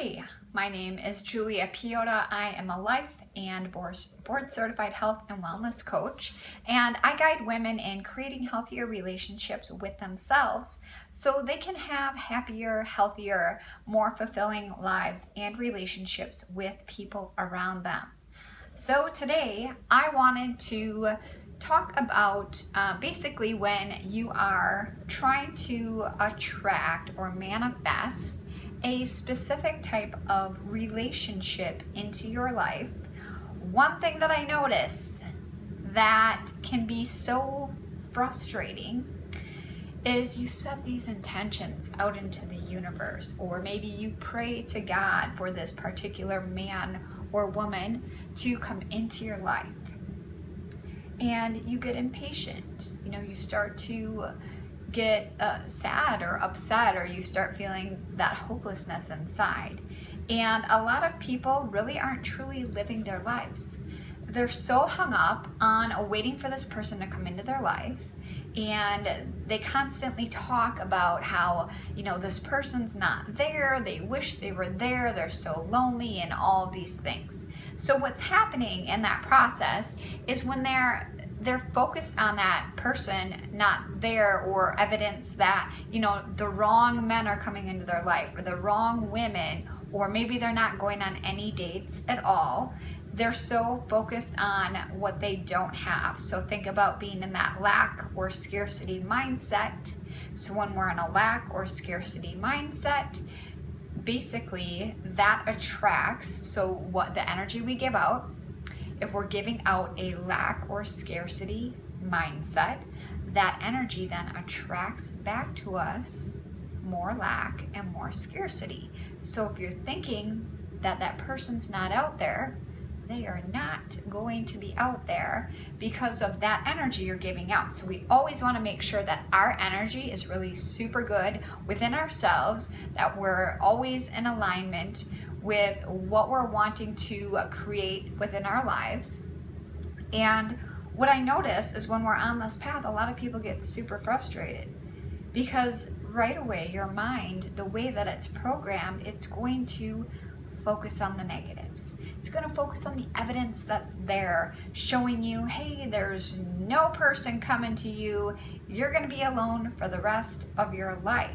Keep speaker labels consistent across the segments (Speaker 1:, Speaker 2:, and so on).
Speaker 1: Hey, my name is Julia Piota. I am a life and board certified health and wellness coach, and I guide women in creating healthier relationships with themselves so they can have happier, healthier, more fulfilling lives and relationships with people around them. So today I wanted to talk about basically when you are trying to attract or manifest a specific type of relationship into your life. One thing that I notice that can be so frustrating is you set these intentions out into the universe, or maybe you pray to God for this particular man or woman to come into your life, and you get impatient. You start to get sad or upset, or you start feeling that hopelessness inside. And a lot of people really aren't truly living their lives. They're so hung up on waiting for this person to come into their life, and they constantly talk about how this person's not there, they wish they were there, they're so lonely, and all of these things. So what's happening in that process is when they're focused on that person not there, or evidence that the wrong men are coming into their life, or the wrong women, or maybe they're not going on any dates at all. They're so focused on what they don't have. So think about being in that lack or scarcity mindset. So when we're in a lack or scarcity mindset, basically that attracts, so what the energy we give out, if we're giving out a lack or scarcity mindset, that energy then attracts back to us more lack and more scarcity. So if you're thinking that that person's not out there, they are not going to be out there because of that energy you're giving out. So we always want to make sure that our energy is really super good within ourselves, that we're always in alignment with what we're wanting to create within our lives. And what I notice is when we're on this path, a lot of people get super frustrated because right away your mind, the way that it's programmed, it's going to focus on the negatives. It's going to focus on the evidence that's there, showing you, hey, there's no person coming to you. You're going to be alone for the rest of your life.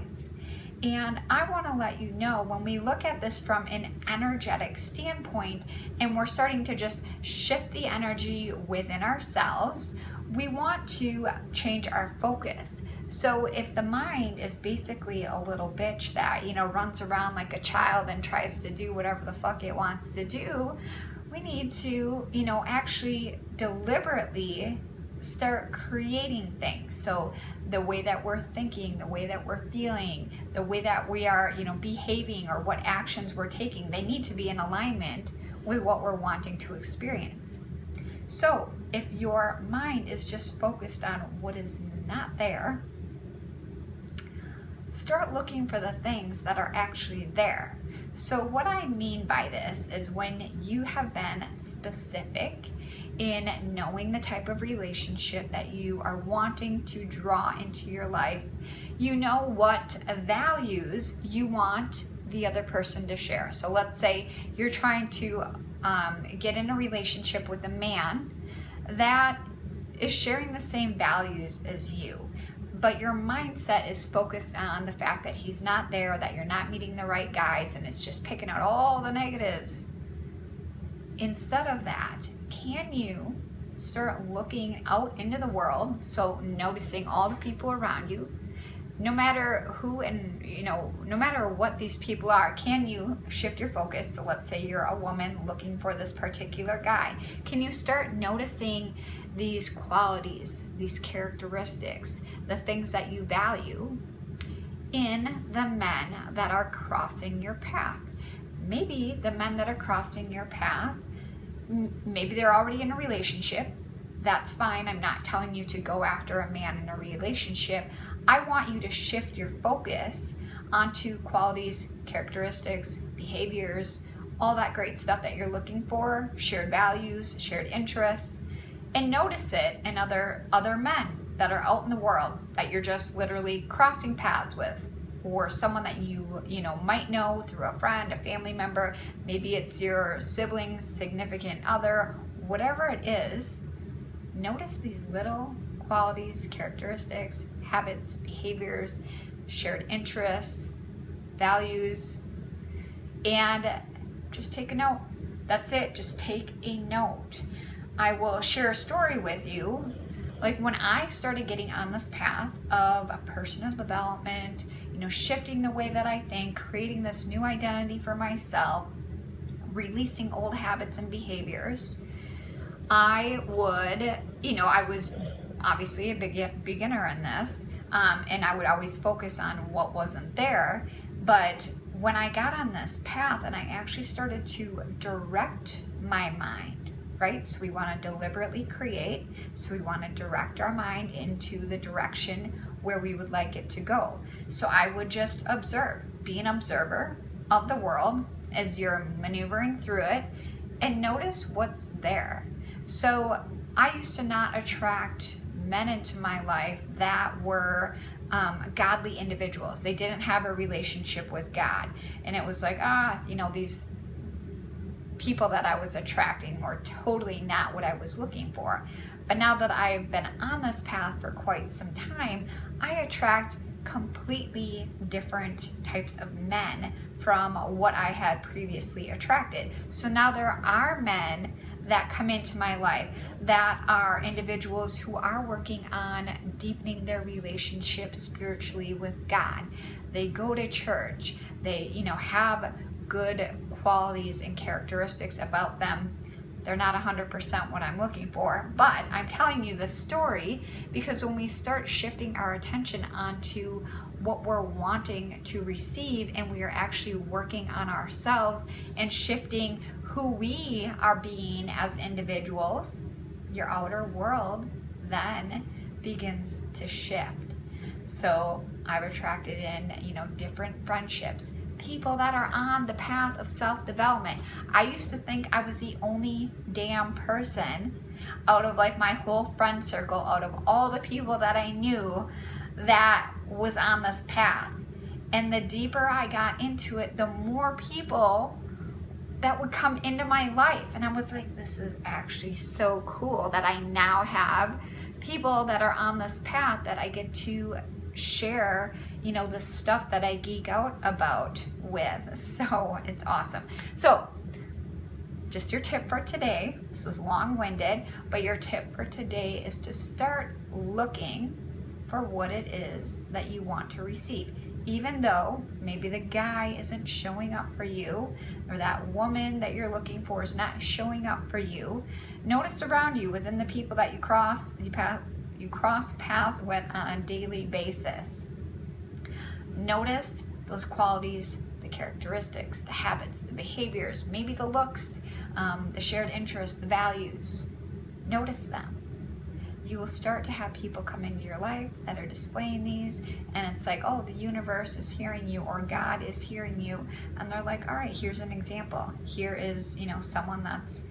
Speaker 1: And I want to let you know, when we look at this from an energetic standpoint and we're starting to just shift the energy within ourselves, we want to change our focus. So if the mind is basically a little bitch that, runs around like a child and tries to do whatever the fuck it wants to do, we need to, actually deliberately start creating things. So the way that we're thinking, the way that we're feeling, the way that we are, behaving, or what actions we're taking, they need to be in alignment with what we're wanting to experience. So if your mind is just focused on what is not there, start looking for the things that are actually there. So what I mean by this is when you have been specific in knowing the type of relationship that you are wanting to draw into your life, you know what values you want the other person to share. So let's say you're trying to get in a relationship with a man that is sharing the same values as you, but your mindset is focused on the fact that he's not there, that you're not meeting the right guys, and it's just picking out all the negatives. Instead of that, can you start looking out into the world, so noticing all the people around you, no matter who and no matter what these people are? Can you shift your focus? So let's say you're a woman looking for this particular guy. Can you start noticing these qualities, these characteristics, the things that you value in the men that are crossing your path? Maybe the men that are crossing your path, maybe they're already in a relationship. That's fine. I'm not telling you to go after a man in a relationship. I want you to shift your focus onto qualities, characteristics, behaviors, all that great stuff that you're looking for, shared values, shared interests, and notice it in other men that are out in the world that you're just literally crossing paths with. or someone that you know might know through a friend, a family member, maybe it's your siblings, significant other, whatever it is, notice these little qualities, characteristics, habits, behaviors, shared interests, values, and just take a note. That's it, just take a note. I will share a story with you. Like when I started getting on this path of personal development, you know, shifting the way that I think, creating this new identity for myself, releasing old habits and behaviors, I would, you know, I was obviously a beginner in this, and I would always focus on what wasn't there. But when I got on this path and I actually started to direct my mind, right? So we want to deliberately create, so we want to direct our mind into the direction where we would like it to go. So I would just observe, be an observer of the world as you're maneuvering through it, and notice what's there. So I used to not attract men into my life that were godly individuals. They didn't have a relationship with God. And it was like, you know, these people that I was attracting were totally not what I was looking for. But now that I've been on this path for quite some time, I attract completely different types of men from what I had previously attracted. So now there are men that come into my life that are individuals who are working on deepening their relationship spiritually with God. They go to church. They, you know, have good qualities and characteristics about them. They're not 100% what I'm looking for, but I'm telling you this story because when we start shifting our attention onto what we're wanting to receive and we are actually working on ourselves and shifting who we are being as individuals, your outer world then begins to shift. So I've attracted in, you know, different friendships, people that are on the path of self-development. I used to think I was the only damn person out of like my whole friend circle, out of all the people that I knew that was on this path. And the deeper I got into it, the more people that would come into my life. And I was like, this is actually so cool that I now have people that are on this path that I get to share, you know, the stuff that I geek out about with. So it's awesome. So just your tip for today, this was long-winded, but your tip for today is to start looking for what it is that you want to receive. Even though maybe the guy isn't showing up for you, or that woman that you're looking for is not showing up for you, notice around you within the people that you cross paths with on a daily basis. Notice those qualities, the characteristics, the habits, the behaviors, maybe the looks, the shared interests, the values. Notice them. You will start to have people come into your life that are displaying these, and it's like, oh, the universe is hearing you, or God is hearing you, and they're like, all right, here's an example. Here is, you know, someone that's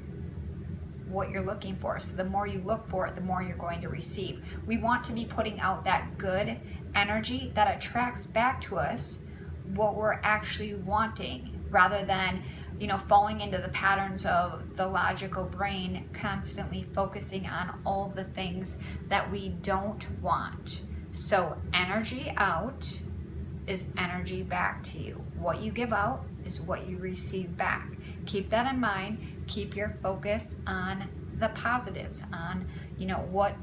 Speaker 1: what you're looking for. So the more you look for it, the more you're going to receive. We want to be putting out that good energy that attracts back to us what we're actually wanting, rather than, you know, falling into the patterns of the logical brain, constantly focusing on all the things that we don't want. So energy out is energy back to you. What you give out is what you receive back. Keep that in mind. Keep your focus on the positives, on, you know, what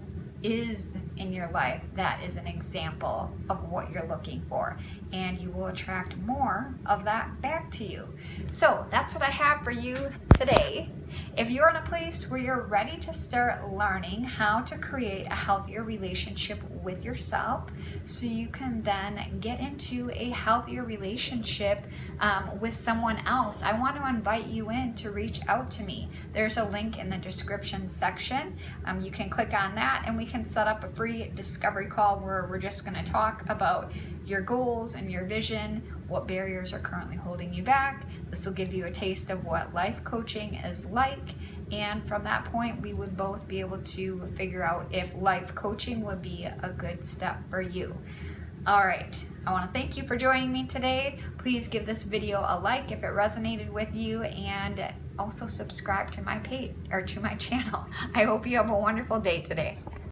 Speaker 1: is in your life that is an example of what you're looking for, and you will attract more of that back to you. So that's what I have for you today. If you're in a place where you're ready to start learning how to create a healthier relationship with yourself so you can then get into a healthier relationship with someone else, I want to invite you in to reach out to me. There's a link in the description section. You can click on that and we can set up a free discovery call where we're just going to talk about your goals and your vision, what barriers are currently holding you back. This will give you a taste of what life coaching is like, and from that point we would both be able to figure out if life coaching would be a good step for you. All right, I want to thank you for joining me today. Please give this video a like if it resonated with you, and also subscribe to my page or to my channel. I hope you have a wonderful day today.